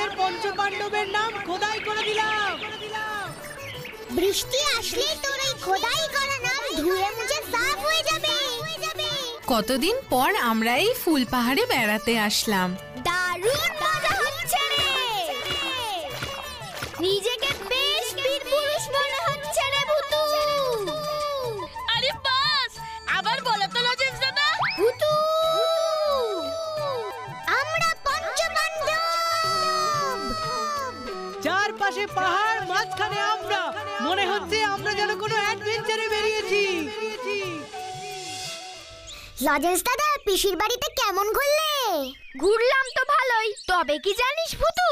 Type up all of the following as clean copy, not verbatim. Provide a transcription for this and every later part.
আমাদের পঞ্চপাণ্ডবের নাম খোদাই করে দিলাম। বৃষ্টি আসলে তোর এই খোদাই করা নাম ধুয়ে মুছে সাফ হয়ে যাবে। কতদিন পর আমরা এই ফুল পাহাড়ে বেড়াতে আসলাম। দারুণ মজা হচ্ছে রে। নিজেকে বেশ বীর পুরুষ মনে হচ্ছে রে ভুতু। আরে বাস, আবার বলো তো লজেন্স দাদা। ভুতু, আমরা পঞ্চপাণ্ডব। চারপাশে পাহাড়, মাঝখানে আমরা। মনে হচ্ছে আমরা যেন কোনো অ্যাডভেঞ্চারে বেরিয়েছি। লজেন্স দাদা, পিসির বাড়িতে কেমন ঘুরলে? ঘুরলাম তো ভালোই, তবে কি জানিস ভুতু,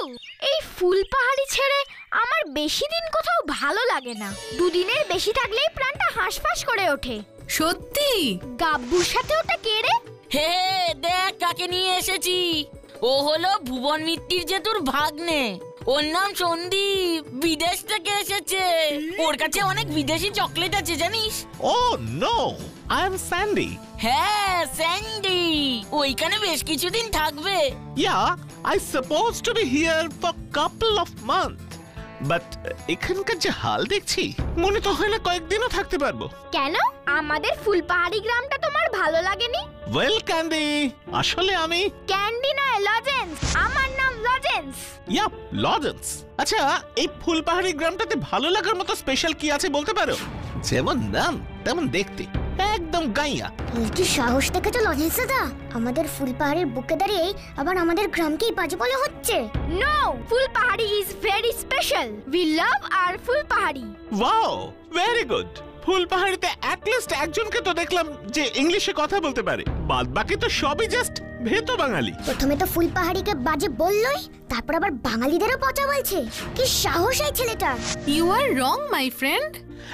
এই ফুল পাহাড়ি ছেড়ে আমার বেশি দিন কোথাও ভালো লাগে না। দুদিনের বেশি থাকলেই প্রাণটা হাঁসফাঁস করে ওঠে। সত্যি? গাব্বুর সাথে ওটা কে রে? হে দেখ কাকে নিয়ে এসেছি। ও হলো ভুবন মিত্তির জেঠুর ভাগ্নে। ওর নাম সন্দীপ, বিদেশ থেকে এসেছে। ওর কাছে অনেক বিদেশি চকলেট আছে জানিস? Oh no, I am Sandy. হ্যাঁ স্যান্ডি, ওইখানে বেশ কিছুদিন থাকবে। Yeah, I supposed to be here for couple of months. But এখানকার যে হাল দেখছি, মনে তো হয় না কয়েকদিনও থাকতে পারবো। কেন, আমাদের ফুল পাহাড়ি গ্রামটা তোমার ভালো লাগেনি? ওয়েল ক্যান্ডি, আসলে আমি ক্যান্ডি নয়, লজেন্স। আমার নাম লজেন্স। Yup, lozenges. আচ্ছা, এই ফুলপাহাড়ি গ্রামটাতে ভালো লাগার মতো স্পেশাল কি আছে বলতে পারো? যেমন নাম তেমন দেখতে, একদম গাইয়া। কি সাহস দেখেছো লজেন্স দাদা, আমাদের ফুল পাহাড়ের বুকে দাঁড়িয়ে আবার আমাদের গ্রামকেই বাজে বলে হচ্ছে। No, Phul Pahari is very special. We love our Phul Pahari. Wow, very good. ফুলপাহাড়িতে অ্যাট লিস্ট একজনকে তো দেখলাম যে ইংলিশে কথা বলতে পারে, বাদ বাকি তো সবই জাস্ট ভেতো বাঙালি। প্রথমে তো ফুল পাহাড়িকে বাজে বললই, তারপর আবার বাঙালিদেরও পচা বলছে। কি সাহস এই ছেলেটা। You are wrong my friend.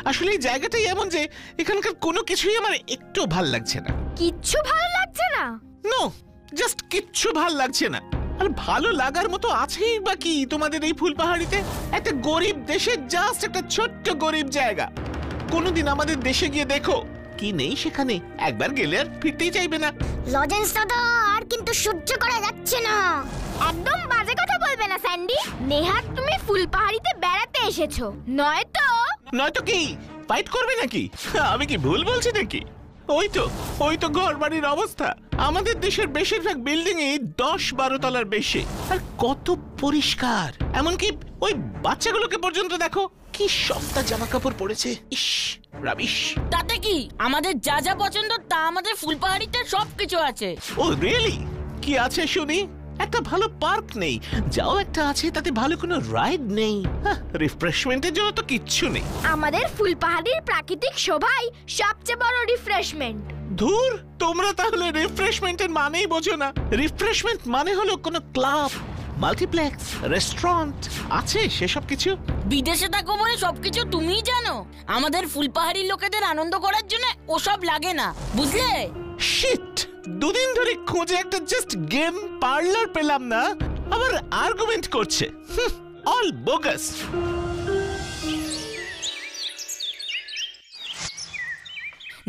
আসলে এই জায়গাটাই এমন যে এখানকার কোনো কিছুই আমার একটু ভাল লাগছে না। কিচ্ছু ভালো লাগছে না? নো, জাস্ট কিচ্ছু ভাল লাগছে না। আর ভালো লাগার মতো আছেই বা কি তোমাদের এই ফুলপাহাড়িতে? একটা গরিব দেশের জাস্ট একটা ছোট্ট গরিব জায়গা। কোনোদিন আমাদের দেশে গিয়ে দেখো কি নেই সেখানে, একবার গেলে আর ফিরতেই চাইবে না। লজেন্স দাদা, আর কিন্তু সহ্য করা যাচ্ছে না। একদম বাজে কথা বলবে না স্যান্ডি। নেহাত তুমি ফুল পাহাড়িতে বেড়াতে এসেছো, নয়তো কি ফাইট করবে নাকি? আমি কি ভুল বলছি নাকি? ওই তো ঘর বাড়ির অবস্থা। আমাদের দেশের বেশিরভাগ বিল্ডিং এ 10-12 তলার বেশি, আর কত পরিষ্কার। এমনকি ওই বাচ্চাগুলোকে পর্যন্ত দেখো কি সস্তা জামা কাপড় পরেছে। ইস, রাবিশ। তাতে কি, আমাদের যা যা পছন্দ তা আমাদের ফুলপাহাড়িতে সবকিছু আছে। ও রিয়েলি? কি আছে শুনি? একটা ভালো পার্ক নেই, যাও একটা আছে তাতে ভালো কোনো রাইড নেই, রিফ্রেশমেন্টের জন্য তো কিচ্ছু নেই। আমাদের ফুল পাহাড়ির প্রাকৃতিক শোভাই সবচেয়ে বড় রিফ্রেশমেন্ট। ধুর, তোমরা তাহলে রিফ্রেশমেন্টের মানেই বোঝো না। রিফ্রেশমেন্ট মানে হলো কোনো ক্লাব, মাল্টিপ্লেক্স, রেস্টুরেন্ট আছে সেসব কিছু। বিদেশে থাকো বলে সবকিছু তুমিই জানো। আমাদের ফুলপাহাড়ির লোকেদের আনন্দ করার জন্য ওসব লাগে না, বুঝলে? শিট, দুদিন ধরে খোঁজে একটা জাস্ট গেম পার্লার পেলাম না, আবার আর্গুমেন্ট করছে। All bogus.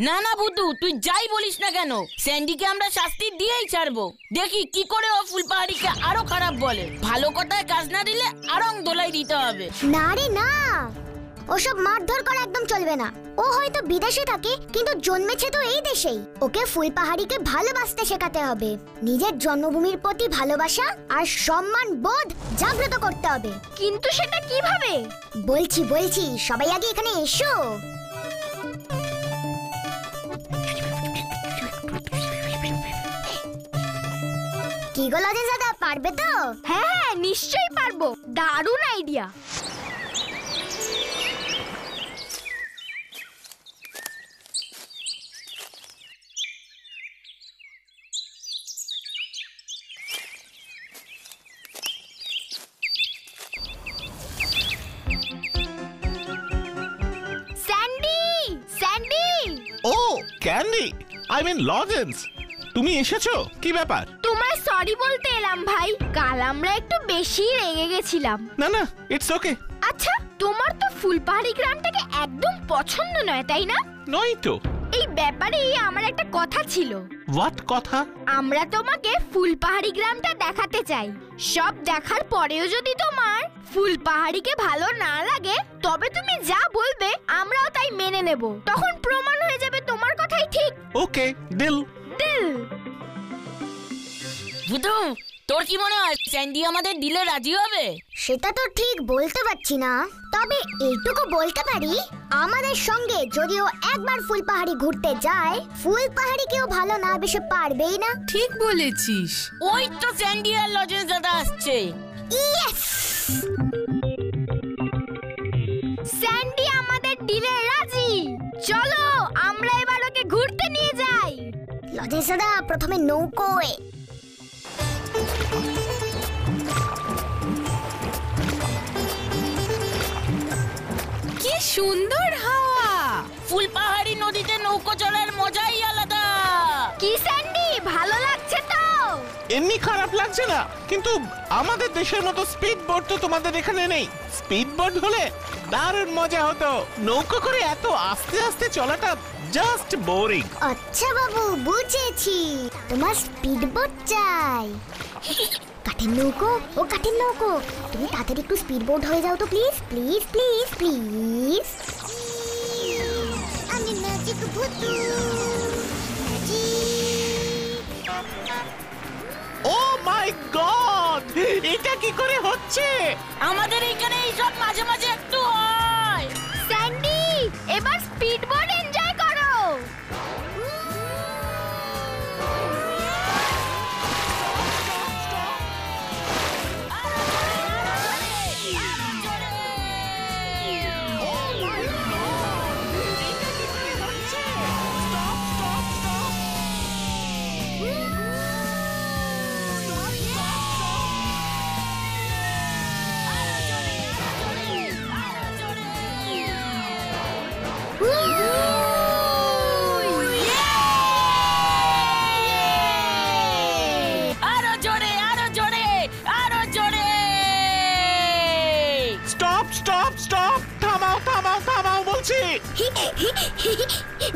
না না ভুতু, তুই যাই বলিস না কেন, স্যান্ডিকে আমরা শাস্তি দিয়েই ছাড়বো। দেখি কি করে ও ফুলপাহাড়িকে আরো খারাপ বলে। ভালো কথায় কাজ না দিলে আরং দোলাই দিতে হবে। না রে না, ওসব মারধর করা একদম চলবে না। ও হয়তো বিদেশে থাকে, কিন্তু জন্মেছে তো এই দেশেই। ওকে ফুল পাহাড়িকে ভালোবাসতে শেখাতে হবে। নিজের জন্মভূমির প্রতি ভালোবাসা আর সম্মান বোধ জাগ্রত করতে হবে। কিন্তু সেটা কিভাবে? বলছি, সবাই আগে এখানে এসো। কি গো লজেন্স দাদা, পারবে তো? হ্যাঁ, নিশ্চয়ই পারবো। দারুণ আইডিয়া। স্যান্ডি! ও ক্যান্ডি, আই মিন লজেন্স, তুমি এসেছো? কি ব্যাপার? তোমায় সরি বলতে এলাম ভাই, কাল আমরা একটু বেশি রেগে গেছিলাম। না, ইটস ওকে। আচ্ছা, তোমার তো ফুলপাহাড়ি গ্রামটাকে একদম পছন্দ নয়, তাই না? নয় তো, এই ব্যাপারেই আমার একটা কথা ছিল। হোয়াট কথা? আমরা তোমাকে ফুলপাহাড়ি গ্রামটা দেখাতে চাই। সব দেখার পরেও যদি তোমার ফুলপাহাড়িকে ভালো না লাগে, তবে তুমি যা বলবে আমরাও তাই মেনে নেব। তখন প্রমাণ হয়ে যাবে তোমার কথাই ঠিক। ওকে, ডিল। ডিল। ভুতু, তোর কি মনে হয় স্যান্ডি আমাদের ডিলে রাজি হবে? সেটা তো ঠিক বলতে পারছি না, তবে এইটুকু বলতে পারি আমাদের সঙ্গে যদিও একবার ফুলপাহাড়ি ঘুরতে যায়, ফুলপাহাড়ি কেউ ভালো না বেশে পারবেই না। ঠিক বলেছিস। ওই তো স্যান্ডি আর লজেন্স দাদা আসছে। ইয়েস! স্যান্ডি আমাদের ডিলে রাজি। চলো আমরা এবার ওকে ঘুরতে নিয়ে যাই। লজেন্স দাদা প্রথমে নৌকোয়। কি সুন্দর হাওয়া! ফুলপাহাড়ি নদীতে নৌকো চলার মজাই আলাদা। কি স্যান্ডি, ভালো লাগছে তো? এমনি খারাপ লাগছে না, কিন্তু আমাদের দেশের মতো স্পিড বোট তো তোমাদের এখানে নেই। স্পিড বোট হলে দারুণ মজা হতো। নৌকো করে এত আস্তে আস্তে চলাটা জাস্ট বোরিং। আচ্ছা বাবু, বুঝেছি, তোমার স্পিড বোট চাই। কাঠের নৌকো, ও কাঠের নৌকো, তুমি তাড়াতাড়ি একটু স্পিড বোট হয়ে যাও তো প্লিজ, প্লিজ প্লিজ প্লিজ। আমি ম্যাজিক ভুতু, ও মাই গড, এটা কি করে হচ্ছে? আমাদের এখানে এইসব মাঝে মাঝে একটু হয়। স্যান্ডি, এবার স্পিড বোট এনজয় করো। আরো জোরে, আরো জোরে, আরো জোরে। স্টপ স্টপ স্টপ, থামাও থামাও থামাও বলছি।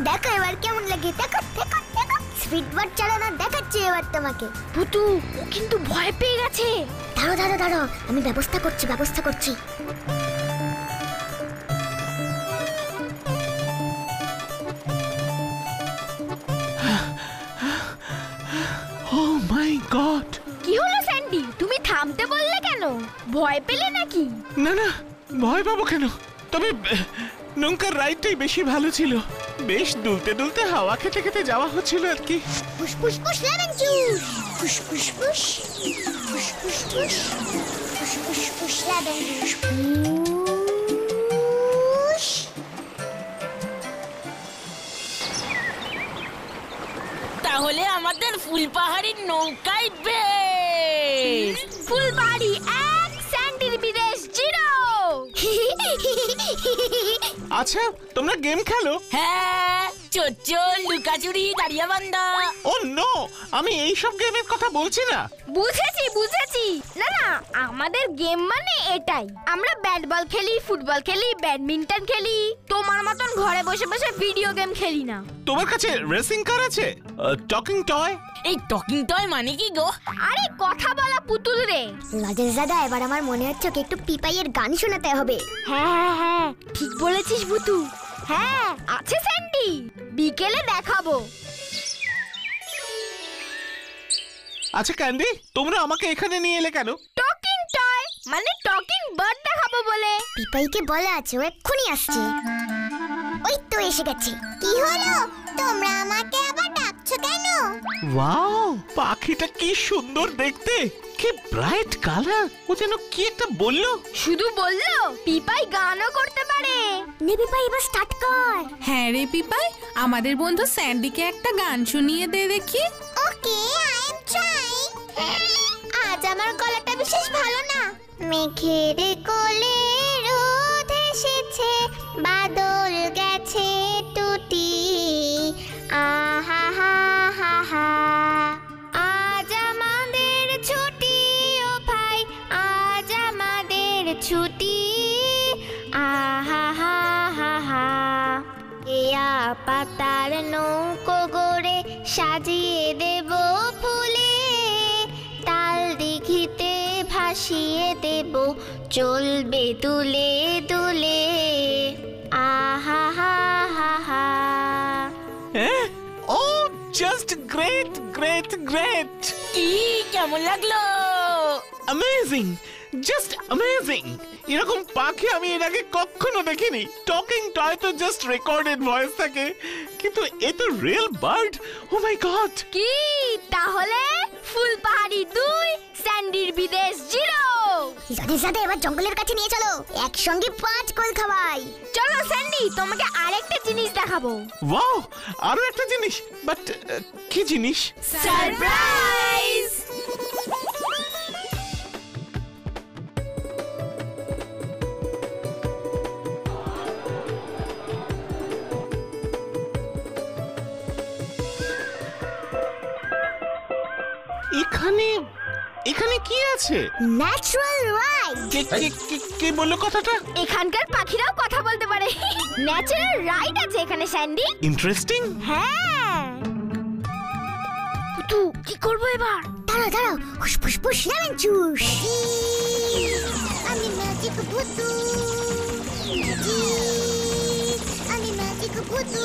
দেখো এবার কেমন লাগে, দেখো দেখো দেখো, স্পিড বোট চালানো দেখাচ্ছি এবার তোমাকে। ভুতু, ও কিন্তু ভয় পেয়ে গেছে। দাঁড়ো দাঁড়ো দাঁড়ো, আমি ব্যবস্থা করছি ব্যবস্থা করছি। ও মাই গড! কি হলো স্যান্ডি, তুমি থামতে বললে কেন? ভয় পেলে নাকি? না না, ভয় পাবো কেন? তবে নৌকার রাইডটাই বেশি ভালো ছিল। বেশ দুলতে দুলতে হাওয়া খেতে খেতে যাওয়া হচ্ছিল আর কি। ফুস ফুস ফুস লেমন জুস, ফুস ফুস ফুস ফুস ফুস ফুস ফুস ফুস ফুস লেমন জুস, ফুস। তাহলে আমাদের ফুলপাহাড়ির নৌকায় বেশ। ফুলবাড়ি 1, স্যান্ডির বিদেশ 0। আচ্ছা, তোমরা গেম খেলো? হ্যাঁ, চোর লুকাচুরি, দাঁড়িয়ে বান্দা। ও নো, আমি এইসব গেমের কথা বলছি না। বুঝেছি বুঝেছি। না না, আমাদের গেম মানে এটাই। আমরা ব্যাট বল খেলি, ফুটবল খেলি, ব্যাডমিন্টন খেলি। তোমার মতন ঘরে বসে বসে ভিডিও গেম খেলি না। তোমার কাছে রেসিং কার আছে? Talking toy? এই টকিং টয় মানে কি গো? আরে কথা বলা পুতুল রে। লজেন্স দাদা, এবার আমার মনে হচ্ছে ওকে একটু পিপাইয়ের গান শোনাতে হবে। হ্যাঁ হ্যাঁ হ্যাঁ, ঠিক বলেছিস ভুতু। হ্যাঁ আছে স্যান্ডি, বিকেলে দেখাবো। আচ্ছা ক্যান্ডি, তোমরা আমাকে এখানে নিয়ে এলে কেন? টকিং টয় মানে টকিং বার্ড দেখাবো বলে। পিপাইকে বলা আছে, ও এক্ষুনি আসছে। ওই তো এসে গেছে। কি হলো, তোমরা আমাকে আবার ডাকছো কেন? ওয়াও, পাখিটা কি সুন্দর দেখতে, কি ব্রাইট কালার। ও যেন কি একটা বললো। শুধু বললো পিপাই গানও করতে পারে। নে পিপাই, এবার স্টার্ট কর। হ্যাঁ রে পিপাই, আমাদের বন্ধু স্যান্ডিকে একটা গান শুনিয়ে দে দেখি। ওকে, আই এম ট্রাইং। আজ আমার গলাটা বিশেষ ভালো না। মেঘের কোলে রোদ এসেছে, বাদল গেছে টুটি, আহা হা হা হা। আজ আমাদের ছুটি ও ভাই, আজ আমাদের ছুটি, আহা হা হা হা। এ পাতার নৌকো গড়ে সাজিয়ে দেব ফুলে, তাল দিঘিতে ভাসিয়ে দেব চলবে দুলে দুলে। আহা হা হা হা। ও জাস্ট গ্রেট গ্রেট গ্রেট, কি কেমন লাগলো? Amazing, just amazing. এরকম পাখি আমি এর আগে কখনো দেখিনি। টকিং টয় তো জাস্ট রেকর্ডেড ভয়েস থাকে, কিন্তু এ তো রিয়েল বার্ড। ও মাই গড! কি তাহলে ফুলপাহাড়ি 2, স্যান্ডির বিদেশ 0। সাথে সাথে এবার জঙ্গলের কাছে নিয়ে চলো, একসঙ্গে 5 কোল খাওয়াই। চলো স্যান্ডি, তোমাকে আরেকটা জিনিস দেখাবো। ওয়াও, আরো একটা জিনিস। বাট কি জিনিস? সারপ্রাইজ! এখানে এখানে কি আছে? Natural ride. কে বললো কথাটা? এখানকার পাখিরাও কথা বলতে পারে। ন্যাচারাল রাইড আছে এখানে স্যান্ডি। ইন্টারেস্টিং। হ্যাঁ। পুতু, কি করব এবার? দাঁড়াও দাঁড়াও, হুস ফুস লেমন জুস। আমি ম্যাজিক ভুতু, আমি ম্যাজিক ভুতু।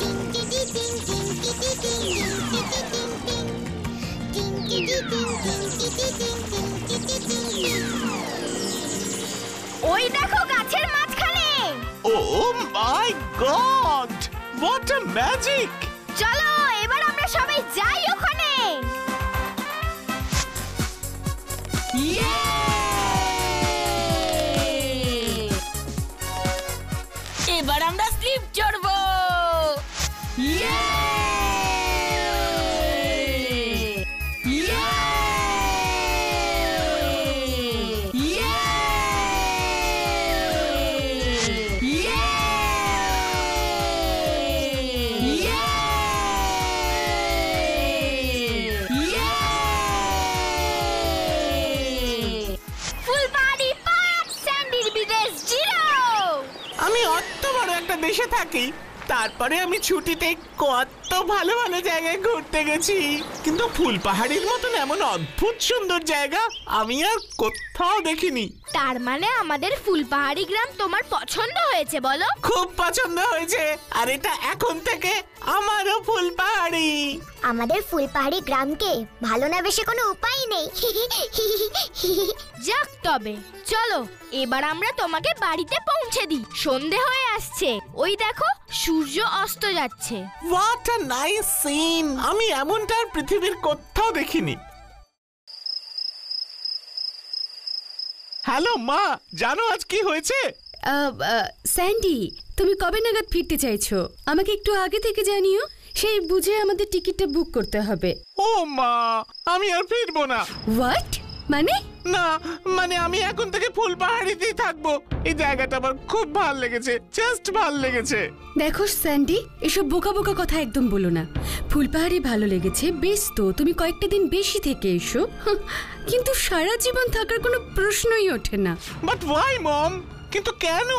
টিং টিং টিং টিং টিং টিং টিং টিং টিং টিং টিং। ওই দেখো গাছের মাঝখানে। ও মাই গড, হোয়াট আ ম্যাজিক! চলো এবার আমরা সবাই যাই ওখানে। এবার আমরা স্লিপ চড়বো। ফুলবাড়ি 5, স্যান্ডির বিদেশ 0। আমি অত বড় একটা দেশে থাকি, তারপরে আমি ছুটিতে কত ভালো ভালো জায়গায় ঘুরতে গেছি, কিন্তু ফুলপাহাড়ির মতন এমন অদ্ভুত সুন্দর জায়গা আমি আর কোথাও দেখিনি। তার মানে আমাদের ফুলপাহাড়ি গ্রাম তোমার পছন্দ হয়েছে বলো? খুব পছন্দ হয়েছে, আর এটা এখন থেকে আমারও ফুলপাহাড়ি। আমাদের ফুলপাহাড়ি গ্রামকে ভালো না বেশি কোনো উপায় নেই। যাক তবে চলো এবার আমরা তোমাকে বাড়িতে পৌঁছে দিই। সন্ধে হয়ে আসছে, ওই দেখো সূর্য অস্ত যাচ্ছে। What a nice scene! আমি এমনটা আর পৃথিবীর কোথাও দেখিনি। হ্যালো মা, জানো আজ কি হয়েছে? স্যান্ডি, তুমি কবে নাগাদ ফিরতে চাইছো? আমাকে একটু আগে থেকে জানিও, সেই বুঝে আমাদের টিকিটটা বুক করতে হবে। ও মা, আমি আর ফিরবো না। হোয়াট? মানে? না মানে আমি এখন থেকে ফুলপাহাড়িতেই থাকবো। এই জায়গাটা আমার খুব ভালো লেগেছে, জাস্ট ভালো লেগেছে। দেখো স্যান্ডি, এসব বোকা বোকা কথা একদম বলো না। ফুলপাহাড়ি ভালো লেগেছে বেশ, তো তুমি কয়েকটা দিন বেশি থেকে এসো, কিন্তু সারা জীবন থাকার কোনো প্রশ্নই ওঠে না। বাট ওয়াই মম? কিন্তু কেন?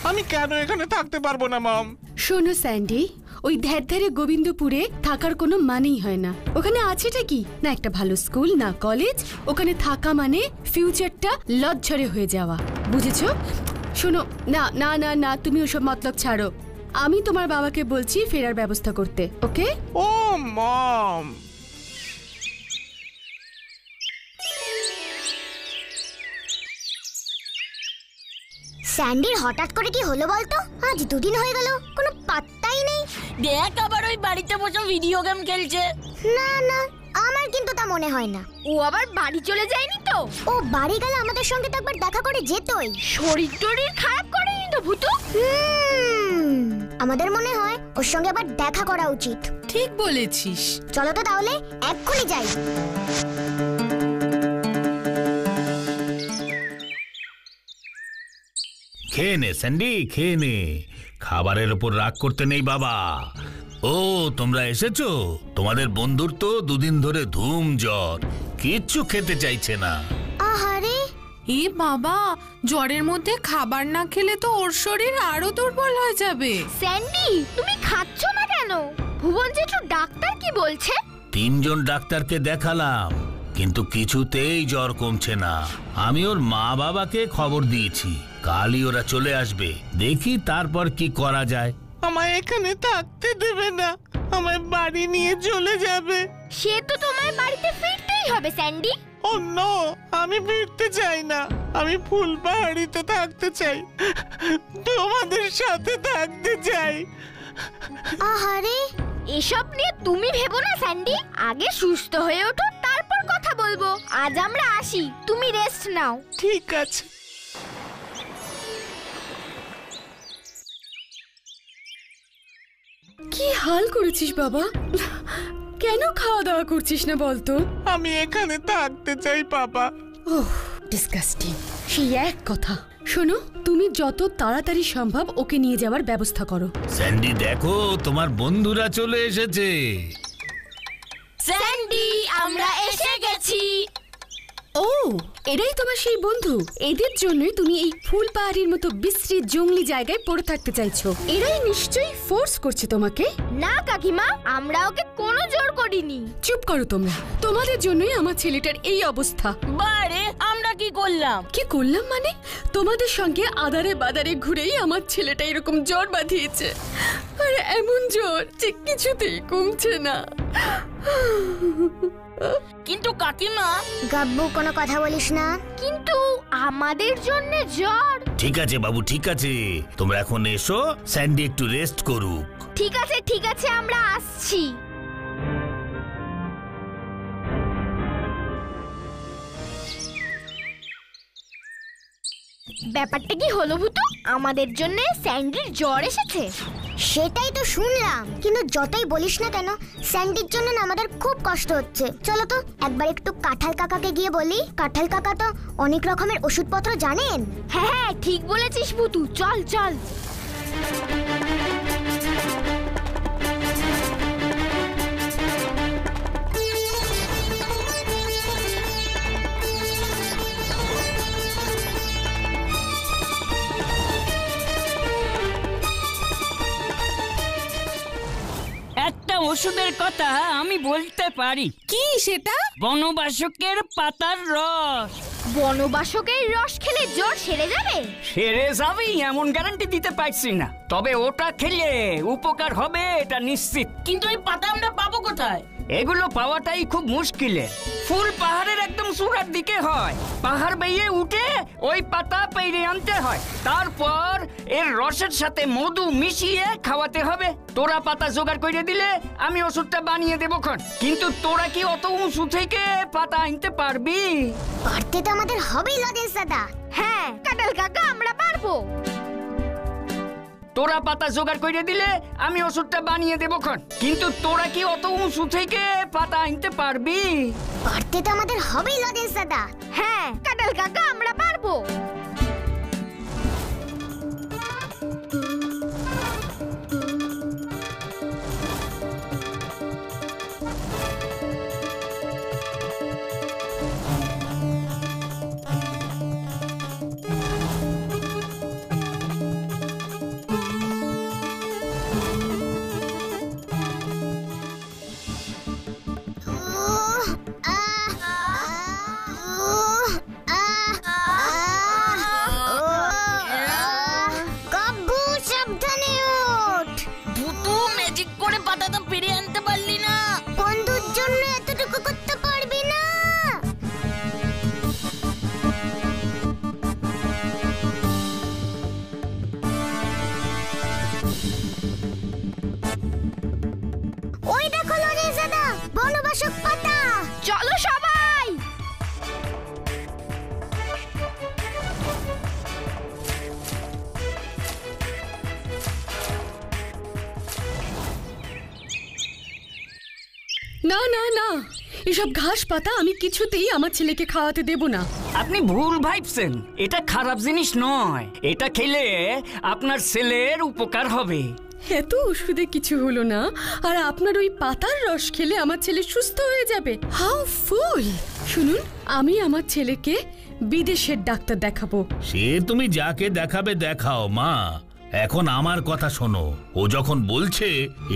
আমি কেন এখানে থাকতে পারবো না মম? শোনো স্যান্ডি, ওই ধ্যারে গোবিন্দপুরে থাকার কোনো মানেই হয় না। ওখানে আছেটা কি না একটা ভালো স্কুল, না কলেজ। ওখানে থাকা মানে ফিউচারটা লজ্জরে হয়ে যাওয়া, বুঝেছো? শোনো, না না না না, তুমি ওসব মতলব ছাড়ো। আমি তোমার বাবাকে বলছি ফেরার ব্যবস্থা করতে, ওকে? ও মম, স্যান্ডির হঠাৎ করে কি হলো বলতো? আজ 2 দিন হয়ে গেল, কোনো পাত্তাই নেই। দেখ আবার ওই বাড়িতে বসে ভিডিও গেম খেলছে। না না, আমার কিন্তু তা মনে হয় না। ও আবার বাড়ি চলে যায়নি তো? ও বাড়ি গেলে আমাদের সঙ্গে তো একবার দেখা করে যেতই। শরীর টরীর খারাপ করেনি তো ভূতু? আমাদের মনে হয় ওর সঙ্গে আবার দেখা করা উচিত। ঠিক বলেছিস। চলো তো তাহলে এক্ষুনি যাই। খেয়ে নে স্যান্ডি, খেয়ে নে। খাবারের উপর রাগ করতে নেই বাবা। ও তোমরা এসেছো? তোমাদের বন্ধুর তো 2 দিন ধরে ধুম জ্বর, কিচ্ছু খেতে চাইছে না। আহারে, এ বাবা, জ্বরের মধ্যে খাবার না খেলে তো ওর শরীর আরো দুর্বল হয়ে যাবে। স্যান্ডি, তুমি খাচ্ছ না কেন? ভুবন জেঠু ডাক্তার কি বলছে? 3 জন ডাক্তারকে দেখালাম, কিন্তু কিছুতেই জ্বর কমছে না। আমি ওর মা বাবাকে খবর দিয়েছি, কালই ওরা চলে আসবে। দেখি তারপর কি করা যায়। আমায় এখানে থাকতে দেবে না, আমায় বাড়ি নিয়ে চলে যাবে। সে তো তোমার বাড়িতে ফিরতেই হবে স্যান্ডি। ও নো, আমি ফিরতে চাই না। আমি ফুলপাহাড়িতে থাকতে চাই, তোমাদের সাথে থাকতে চাই। আহারে, এসব নিয়ে তুমি ভেবো না স্যান্ডি, আগে সুস্থ হয়ে ওঠো, তারপর কথা বলবো। আজ আমরা আসি, তুমি রেস্ট নাও। ঠিক আছে। কি হাল করেছিস বাবা? কেন খাওয়া দাওয়া করছিস না বলতো? আমি এখানে থাকতে চাই বাবা। ওহ, ডিসগাস্টিং। সেই এক কথা। শোনো, তুমি যত তাড়াতাড়ি সম্ভব ওকে নিয়ে যাওয়ার ব্যবস্থা করো। স্যান্ডি, দেখো তোমার বন্ধুরা চলে এসেছে। স্যান্ডি, আমরা এসে গেছি। ও, এরাই তোমার সেই বন্ধু? এদের জন্যই তুমি এই ফুলপাহাড়ির মতো বিশ্রী জঙ্গলি জায়গায় পড়ে থাকতে চাইছো। এরাই নিশ্চয়ই ফোর্স করছে তোমাকে। না কাকিমা, আমরা ওকে কোনো জোর করিনি। চুপ করো তোমরা, তোমাদের জন্যই আমার ছেলেটার এই অবস্থা। বারে, আমরা কি করলাম? কি করলাম মানে? তোমাদের সঙ্গে আদারে বাদারে ঘুরেই আমার ছেলেটা এরকম জ্বর বাঁধিয়েছে। আর এমন জ্বর যে কিছুতেই কমছে না। কিন্তু কাকিমা। গাব্বু, কোনো কথা বলিস না। কিন্তু আমাদের জন্য জ্বর। ঠিক আছে বাবু, ঠিক আছে, তোমরা এখন এসো, স্যান্ডি একটু রেস্ট করুক। ঠিক আছে, ঠিক আছে, আমরা আসছি। ব্যাপারটা কি হলো ভূতু? আমাদের জন্য স্যান্ডির জ্বর এসেছে। সেটাই তো শুনলাম, কিন্তু যতই বলিস না কেন, স্যান্ডির জন্য না আমাদের খুব কষ্ট হচ্ছে। চলো তো একবার একটু কাঁঠাল কাকাকে গিয়ে বলি। কাঁঠাল কাকা তো অনেক রকমের ওষুধপত্র জানেন। হ্যাঁ হ্যাঁ, ঠিক বলেছিস ভূতু, চল চল। একটা ওষুধের কথা আমি বলতে পারি। কি সেটা? বনবাসকের পাতার রস। বনবাসকের রস খেলে জ্বর সেরে যাবে? সেরে যাবেই এমন গ্যারান্টি দিতে পারছি না, তবে ওটা খেলে উপকার হবে এটা নিশ্চিত। কিন্তু এই পাতা আমরা পাবো কোথায়? এগুলো পাওয়াটাই খুব মুশকিলের। ফুল পাহাড়ের একদম চূড়ার দিকে হয়, পাহাড় বেয়ে উঠে ওই পাতা পেরে আনতে হয়, তারপর এর রসের সাথে মধু মিশিয়ে খাওয়াতে হবে। তোরা পাতা জোগাড় করে দিলে আমি ওষুধটা বানিয়ে দেবো খন। কিন্তু তোরা কি অত উঁচু থেকে পাতা আনতে পারবি? পারতে তো আমাদের হবেই লজেন্স দাদা। হ্যাঁ কাঁঠাল কাকা, আমরা পারবো। তোরা পাতা জোগাড় করে দিলে আমি ওষুধটা বানিয়ে দেবো খন। কিন্তু তোরা কি অত উঁচু থেকে পাতা আনতে পারবি? পারতে তো আমাদের হবেই লজেন্স দাদা। হ্যাঁ কাঁঠাল কাকা, আমরা পারবো। চলো সবাই। না না না, এসব ঘাস পাতা আমি কিছুতেই আমার ছেলেকে খাওয়াতে দেব না। আপনি ভুল ভাবছেন, এটা খারাপ জিনিস নয়। এটা খেলে আপনার ছেলের উপকার হবে। এত ওষুধে কিছু হলো না, আর আপনার ওই পাতার রস খেলে আমার ছেলে সুস্থ হয়ে যাবে। হাউ ফুল! শুনুন, আমি আমার ছেলেকে বিদেশের ডাক্তার দেখাবো। সে তুমি যাকে দেখাবে দেখাও মা, এখন আমার কথা শোনো। ও যখন বলছে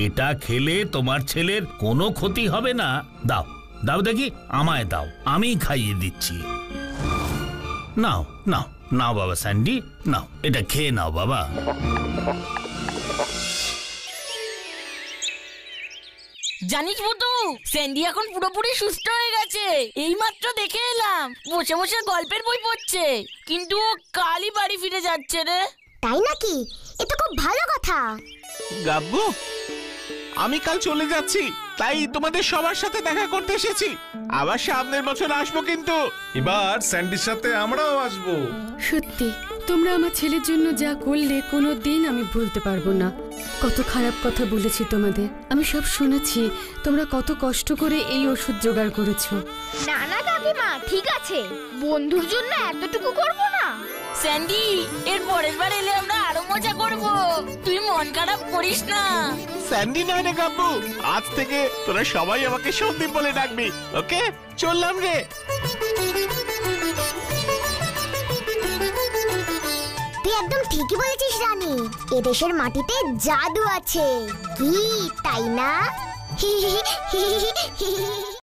এটা খেলে তোমার ছেলের কোনো ক্ষতি হবে না, দাও দাও দেখি, আমায় দাও, আমি খাইয়ে দিচ্ছি। নাও নাও নাও বাবা স্যান্ডি, নাও এটা খেয়ে নাও বাবা। জানিস বুতু, স্যান্ডি এখন পুরোপুরি সুস্থ হয়ে গেছে। এইমাত্র দেখে এলাম, বসে বসে গল্পের বই পড়ছে। কিন্তু ও কালই বাড়ি ফিরে যাচ্ছে রে। তাই নাকি? এ তো খুব ভালো কথা। গাব্বু, আমি কাল চলে যাচ্ছি, তাই তোমাদের সবার সাথে দেখা করতে এসেছি। আবার সামনের বছর আসবো কিন্তু। এবার স্যান্ডির সাথে আমরাও আসবো। সত্যি তোমরা আমার ছেলের জন্য যা করলে কোনো দিন আমি ভুলতে পারবো না। কত খারাপ কথা বলেছি তোমাদের, আমি সব শুনেছি। তোমরা কত কষ্ট করে এই ওষুধ জোগাড় করেছো। না না কাকিমা, ঠিক আছে, বন্ধুর জন্য এতটুকু করব না। স্যান্ডি, এর পরের বার এলে আমরা আরো মজা করব, তুই মন খারাপ করিস না। স্যান্ডি নয় রে গাব্বু, আজ থেকে তোরা সবাই আমাকে সন্দীপ বলে ডাকবি। ওকে, চললাম রে। তুই একদম ঠিকই বলেছিস রানী, এদেশের মাটিতে জাদু আছে। কি তাই না?